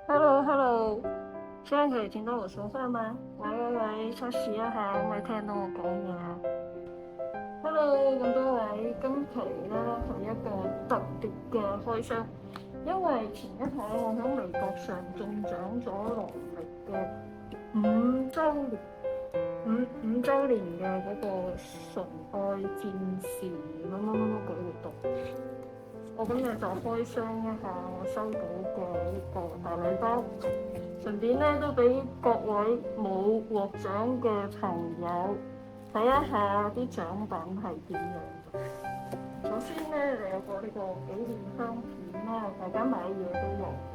Hello，Hello，現在可以聽到我說話嗎？喂，測試一下，可唔可以聽到我講嘢啊？Hello，咁多位，今期咧係一個特別嘅開箱，因為前一排我喺微博上中獎咗農曆嘅五週年嘅嗰個純愛戰士乜乜乜乜鬼活動。我今日就開箱一下我收到嘅呢個大禮包，順便咧都俾各位冇獲獎嘅朋友睇一下啲獎品係點樣嘅。首先咧，你有個呢個紀念香片啦，大家買嘢都有嘅。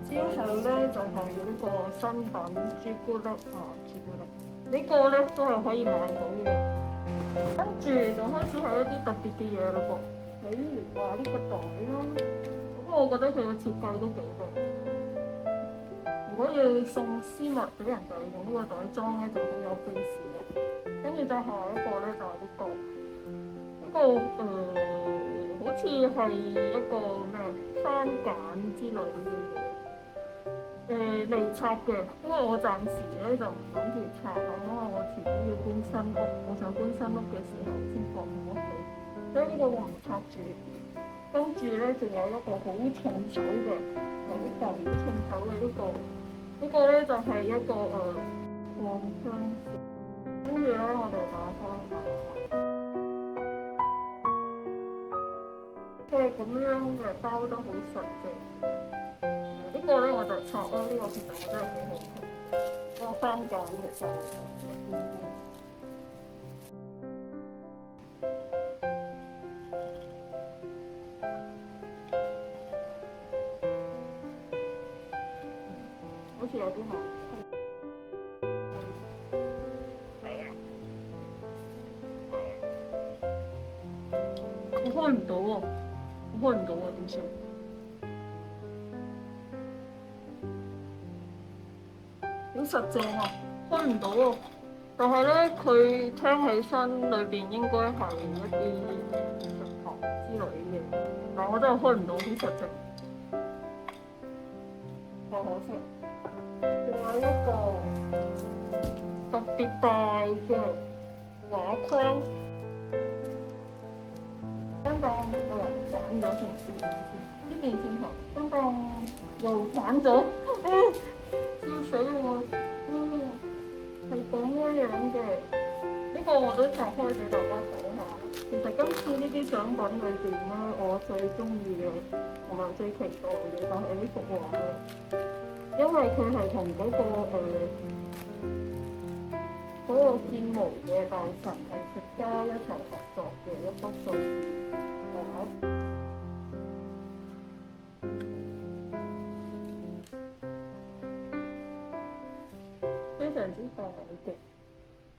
之後咧就係呢個新品朱古力啊，朱古力呢個咧都係可以買到嘅。跟住就開始係一啲特別嘅嘢咯噃，比如話呢個袋啦，不過我覺得佢個設計都幾靚。如果要送絲襪俾人哋，用呢個袋裝咧就好有 face 嘅。跟住就下一個咧就係好似係一個咩番梘之類嘅嘢。未拆嘅，因為我暫時咧就唔諗住拆啦，因為我遲啲要搬新屋，我想搬新屋嘅時候先放屋企，所以呢個我唔拆住。跟住咧仲有一個好重手嘅，好重手嘅呢個咧就係一個望鄉石。跟住咧我哋打開下，即係咁樣嘅包得好實嘅。呢個咧我就拆啦，呢個其實我真係幾好睇，個番梘嘅就好似有啲難我開唔到喎，點算？好實淨啊，開唔到喎。但係咧，佢聽起身裏邊應該係一啲食糖之類嘅，但我真係開唔到，好實淨，好可惜。仲有一個特別大嘅畫框，當當我又反咗先，呢邊先頭，當當又反咗，笑死我！係咁樣嘅，呢個我都拆開俾大家睇下。其實今次呢啲獎品裏邊咧，我最中意嘅同埋最期待嘅就係呢幅畫啦，因為佢係同嗰個建模嘅大神藝術家一齊合作嘅一幅數字畫。非常之大嘅，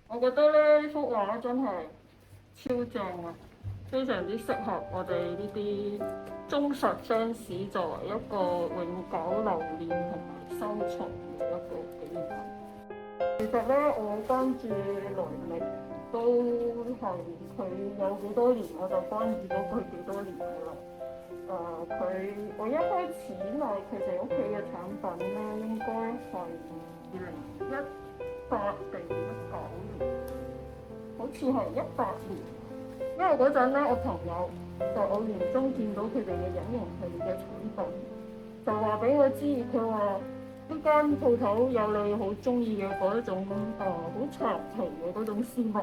我覺得咧呢幅畫真係超正啊！非常之適合我哋呢啲忠實 fans 作為一個永久留念同埋收藏嘅一個紀念品。其實咧，我關注來歷都係佢有幾多年，我就關注咗佢幾多年噶啦。我一開始買佢哋屋企嘅產品咧，應該係2018定19年，好似係18年。因為嗰陣咧，我朋友就偶然中見到佢哋嘅隱形器嘅產品，就話俾我知，佢話呢間鋪頭有你好中意嘅嗰一種好長皮嘅嗰種絲襪。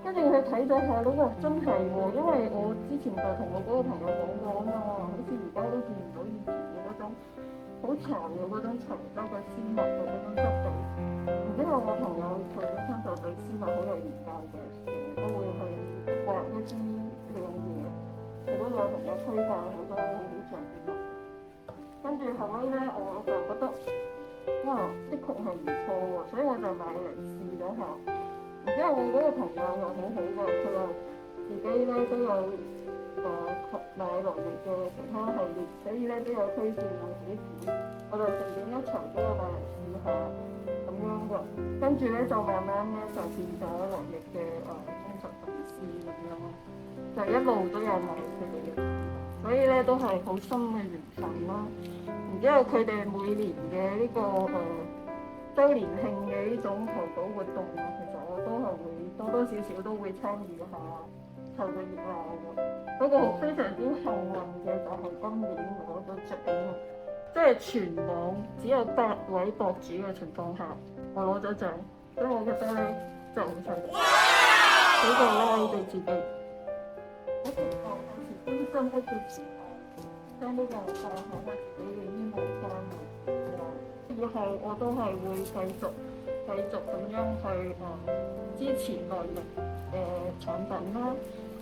跟住佢睇咗下，哇，真係喎！因為我之前就同我嗰個朋友講過啊嘛，好似而家都見唔到以前嘅嗰種好長嘅嗰種長洲嘅絲襪嘅嗰種質地。然之後我朋友佢本身就對絲襪好有研究嘅，成日都會去畫一啲靚嘢，佢都有同我推介好多好長嘅襪。跟住後尾咧，我就覺得哇，的確係唔錯喎，所以我就買嚟試咗下。然之後我嗰個朋友又好好㗎，佢又自己咧都有買來歷嘅其他系列，所以咧都有推薦我自己試，我就順便一齊都有買嚟試下咁樣㗎。跟住咧就慢慢咧就變咗來歷嘅忠實粉絲咁樣，就一路都有買佢哋嘅產品。所以咧咧都係好深嘅緣分啦。然之後佢哋每年嘅呢個周年慶嘅呢種投稿活動啊，其實我都係會多多少少都會參與下，湊個熱鬧嘅。不過非常之幸運嘅就係今年攞咗獎，即係全網只有8位博主嘅情況下，我攞咗獎，所以我覺得咧就好犀利，俾個 like 俾自己。我其實有時真心一啲時候，將呢個放喺我自己嘅醫務方面，以後我都係會繼續咁樣去支持內容嘅產品啦。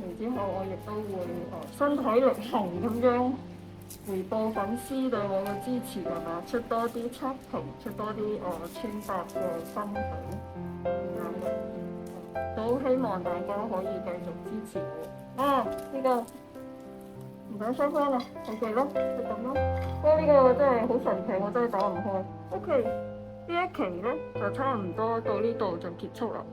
然之後我亦都會身體力行咁樣回報粉絲對我嘅支持，係嘛？出多啲測評，出多啲穿搭嘅分享，都希望大家可以繼續支持我。呢個唔想收翻啦，OK啦，就咁咯。不過呢個真係好神奇，我真係打唔開。OK，呢一期咧就差唔多到呢度就結束啦。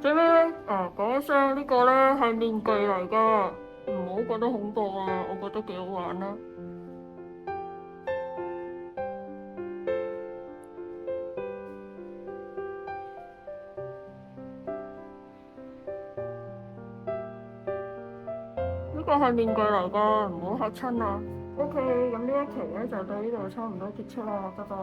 最尾咧，講一聲呢個咧係面具嚟㗎，唔好覺得恐怖啊！我覺得幾好玩啦。呢個係面具嚟㗎，唔好嚇親啊！OK，咁呢一期咧就到呢度差唔多結束啦，拜拜。